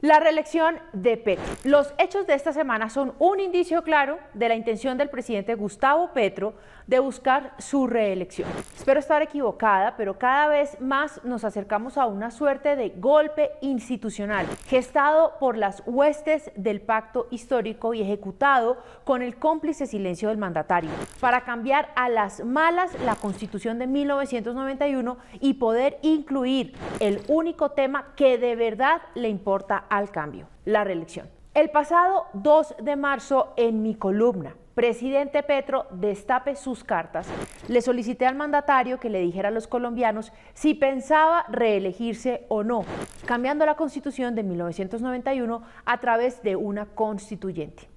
La reelección de Petro. Los hechos de esta semana son un indicio claro de la intención del presidente Gustavo Petro de buscar su reelección. Espero estar equivocada, pero cada vez más nos acercamos a una suerte de golpe institucional gestado por las huestes del pacto histórico y ejecutado con el cómplice silencio del mandatario para cambiar a las malas la Constitución de 1991 y poder incluir el único tema que de verdad le importa al cambio, la reelección. El pasado 2 de marzo, en mi columna, Presidente Petro, destape sus cartas, le solicité al mandatario que le dijera a los colombianos si pensaba reelegirse o no, cambiando la Constitución de 1991 a través de una constituyente.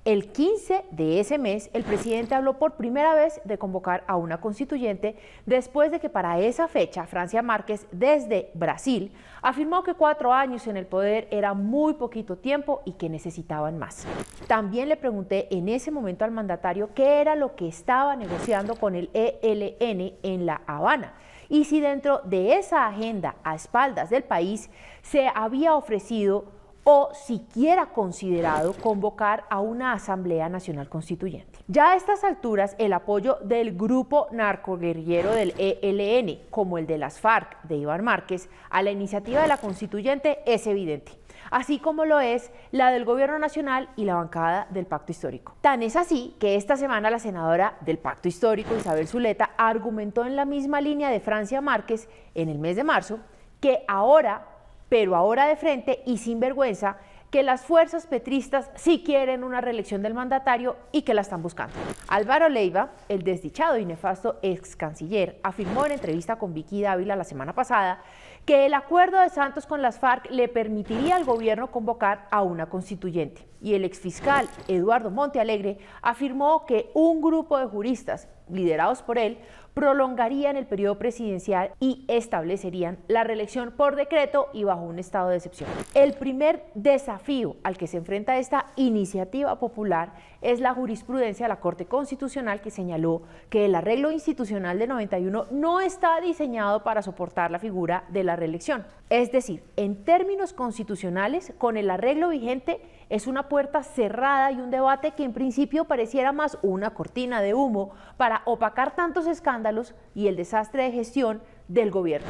El 15 de ese mes, el presidente habló por primera vez de convocar a una constituyente después de que para esa fecha Francia Márquez, desde Brasil, afirmó que 4 años en el poder era muy poquito tiempo y que necesitaban más. También le pregunté en ese momento al mandatario qué era lo que estaba negociando con el ELN en La Habana y si dentro de esa agenda a espaldas del país se había ofrecido o siquiera considerado convocar a una Asamblea Nacional Constituyente. Ya a estas alturas, el apoyo del grupo narcoguerrillero del ELN, como el de las FARC de Iván Márquez, a la iniciativa de la Constituyente es evidente, así como lo es la del Gobierno Nacional y la bancada del Pacto Histórico. Tan es así que esta semana la senadora del Pacto Histórico, Isabel Zuleta, argumentó en la misma línea de Francia Márquez en el mes de marzo que ahora de frente y sin vergüenza, que las fuerzas petristas sí quieren una reelección del mandatario y que la están buscando. Álvaro Leiva, el desdichado y nefasto ex canciller, afirmó en entrevista con Vicky Dávila la semana pasada que el acuerdo de Santos con las FARC le permitiría al gobierno convocar a una constituyente. Y el exfiscal Eduardo Montealegre afirmó que un grupo de juristas liderados por él prolongarían el periodo presidencial y establecerían la reelección por decreto y bajo un estado de excepción. El primer desafío al que se enfrenta esta iniciativa popular es la jurisprudencia de la Corte Constitucional, que señaló que el arreglo institucional de 91 no está diseñado para soportar la figura de la reelección. Es decir, en términos constitucionales, con el arreglo vigente es una puerta cerrada y un debate que en principio pareciera más una cortina de humo para opacar tantos escándalos y el desastre de gestión del gobierno.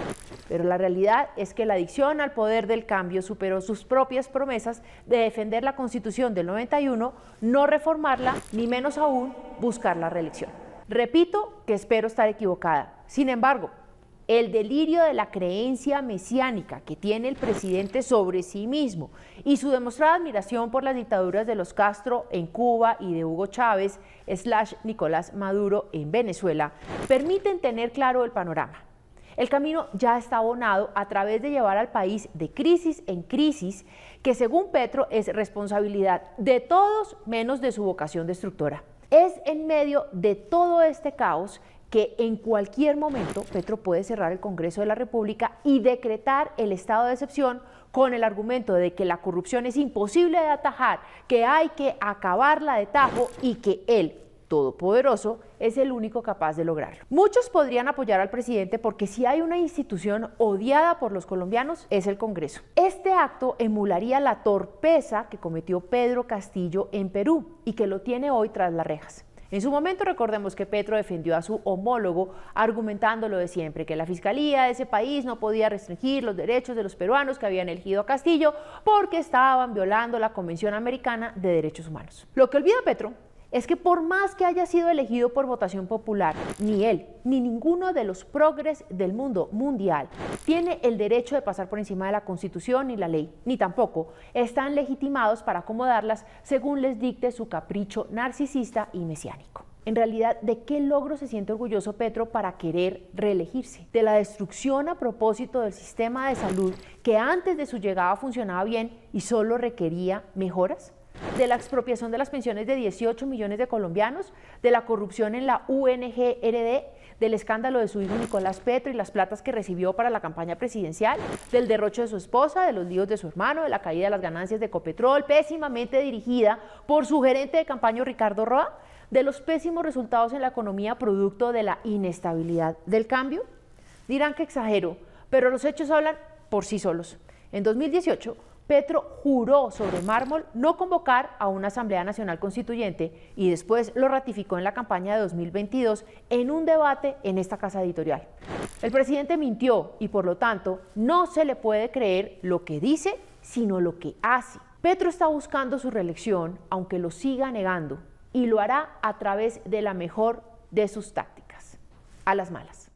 Pero la realidad es que la adicción al poder del cambio superó sus propias promesas de defender la Constitución del 91, no reformarla, ni menos aún buscar la reelección. Repito que espero estar equivocada. Sin embargo, el delirio de la creencia mesiánica que tiene el presidente sobre sí mismo y su demostrada admiración por las dictaduras de los Castro en Cuba y de Hugo Chávez / Nicolás Maduro en Venezuela permiten tener claro el panorama. El camino ya está abonado a través de llevar al país de crisis en crisis, que según Petro es responsabilidad de todos menos de su vocación destructora. Es en medio de todo este caos que en cualquier momento Petro puede cerrar el Congreso de la República y decretar el estado de excepción con el argumento de que la corrupción es imposible de atajar, que hay que acabarla de tajo y que él, todopoderoso, es el único capaz de lograrlo. Muchos podrían apoyar al presidente porque si hay una institución odiada por los colombianos es el Congreso. Este acto emularía la torpeza que cometió Pedro Castillo en Perú y que lo tiene hoy tras las rejas. En su momento recordemos que Petro defendió a su homólogo argumentando lo de siempre, que la fiscalía de ese país no podía restringir los derechos de los peruanos que habían elegido a Castillo porque estaban violando la Convención Americana de Derechos Humanos. Lo que olvida Petro es que por más que haya sido elegido por votación popular, ni él ni ninguno de los progres del mundo mundial tiene el derecho de pasar por encima de la Constitución ni la ley, ni tampoco están legitimados para acomodarlas según les dicte su capricho narcisista y mesiánico. En realidad, ¿de qué logro se siente orgulloso Petro para querer reelegirse? ¿De la destrucción a propósito del sistema de salud que antes de su llegada funcionaba bien y solo requería mejoras? ¿De la expropiación de las pensiones de 18 millones de colombianos? ¿De la corrupción en la UNGRD? ¿Del escándalo de su hijo Nicolás Petro y las platas que recibió para la campaña presidencial? ¿Del derroche de su esposa? ¿De los líos de su hermano? ¿De la caída de las ganancias de Ecopetrol, pésimamente dirigida por su gerente de campaña Ricardo Roa? ¿De los pésimos resultados en la economía producto de la inestabilidad del cambio? Dirán que exagero, pero los hechos hablan por sí solos. En 2018, Petro juró sobre mármol no convocar a una Asamblea Nacional Constituyente y después lo ratificó en la campaña de 2022 en un debate en esta casa editorial. El presidente mintió y por lo tanto no se le puede creer lo que dice, sino lo que hace. Petro está buscando su reelección, aunque lo siga negando, y lo hará a través de la mejor de sus tácticas, a las malas.